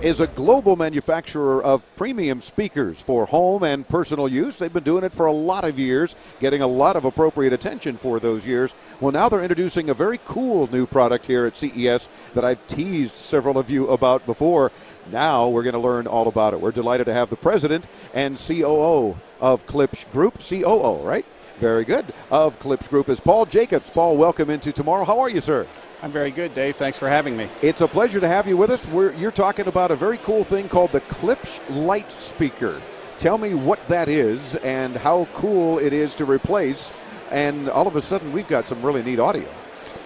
is a global manufacturer of premium speakers for home and personal use. They've been doing it for a lot of years, getting a lot of appropriate attention for those years. Well, now they're introducing a very cool new product here at CES that I've teased several of you about before. Now we're going to learn all about it. We're delighted to have the president and COO of Klipsch Group. COO, right? Very good. Of Klipsch Group is Paul Jacobs. Paul, welcome into Tomorrow. How are you, sir? I'm very good, Dave. Thanks for having me. It's a pleasure to have you with us. You're talking about a very cool thing called the Klipsch Light Speaker. Tell me what that is and how cool it is to replace. And all of a sudden, we've got some really neat audio.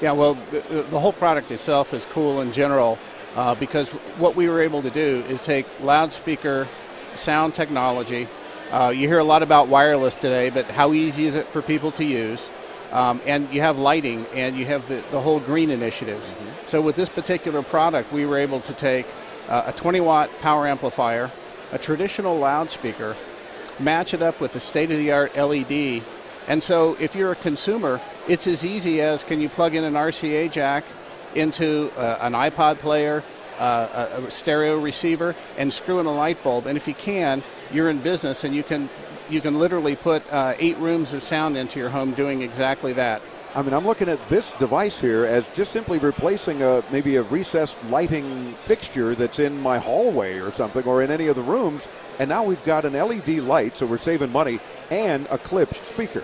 Yeah, well, the whole product itself is cool in general because what we were able to do is take loudspeaker sound technology. You hear a lot about wireless today, but how easy is it for people to use? And you have lighting, and you have the whole green initiatives. Mm-hmm. So with this particular product, we were able to take a 20-watt power amplifier, a traditional loudspeaker, match it up with a state-of-the-art LED. And so if you're a consumer, it's as easy as, can you plug in an RCA jack into an iPod player, a stereo receiver, and screw in a light bulb. And if you can, you're in business, and you can literally put 8 rooms of sound into your home doing exactly that. I mean, I'm looking at this device here as just simply replacing maybe a recessed lighting fixture that's in my hallway or something, or in any of the rooms, and now we've got an LED light, so we're saving money, and a Klipsch speaker.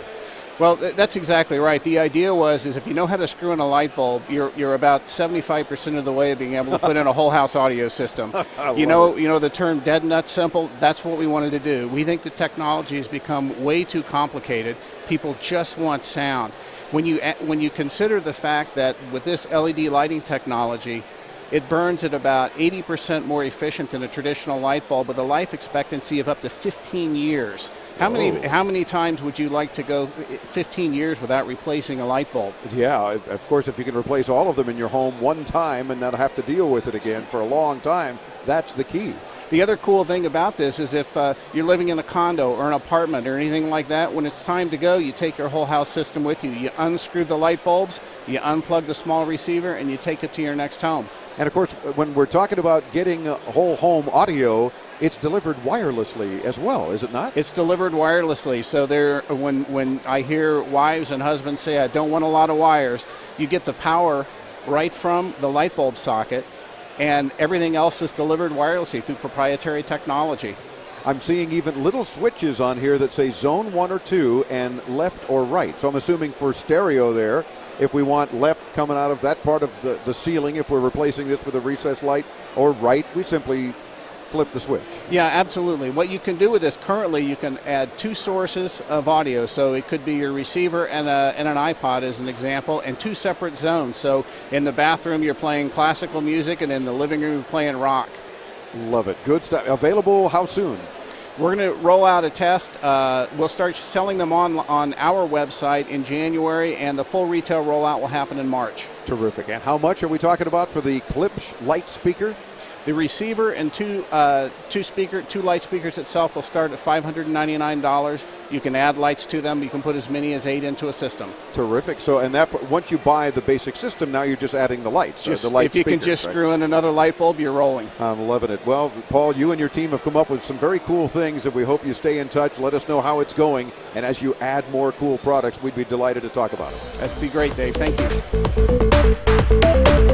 Well, that's exactly right. The idea is if you know how to screw in a light bulb, you're about 75% of the way of being able to put in a whole house audio system. You know the term dead nut simple? That's what we wanted to do. We think the technology has become way too complicated. People just want sound. When you consider the fact that with this LED lighting technology, it burns at about 80% more efficient than a traditional light bulb with a life expectancy of up to 15 years. How many times would you like to go 15 years without replacing a light bulb? Yeah, of course, if you can replace all of them in your home one time and not have to deal with it again for a long time, that's the key. The other cool thing about this is if you're living in a condo or an apartment or anything like that, when it's time to go, you take your whole house system with you. You unscrew the light bulbs, you unplug the small receiver, and you take it to your next home. And, of course, when we're talking about getting whole home audio, it's delivered wirelessly as well, is it not? It's delivered wirelessly. So when I hear wives and husbands say, I don't want a lot of wires, you get the power right from the light bulb socket, and everything else is delivered wirelessly through proprietary technology. I'm seeing even little switches on here that say zone 1 or 2 and left or right. So I'm assuming for stereo there, if we want left coming out of that part of the ceiling, if we're replacing this with a recessed light, or right, we simply flip the switch. Yeah, absolutely. What you can do with this currently, you can add 2 sources of audio. So it could be your receiver and an iPod as an example, and 2 separate zones. So in the bathroom, you're playing classical music, and in the living room, you're playing rock. Love it. Good stuff. Available how soon? We're going to roll out a test. We'll start selling them on our website in January, and the full retail rollout will happen in March. Terrific. And how much are we talking about for the Klipsch light speaker? The receiver and two light speakers itself will start at $599. You can add lights to them. You can put as many as 8 into a system. Terrific. So, and that once you buy the basic system, now you're just adding the lights. The light if you speakers, can just screw in another light bulb, you're rolling. I'm loving it. Well, Paul, you and your team have come up with some very cool things, and we hope you stay in touch. Let us know how it's going, and as you add more cool products, we'd be delighted to talk about it. That'd be great, Dave. Thank you.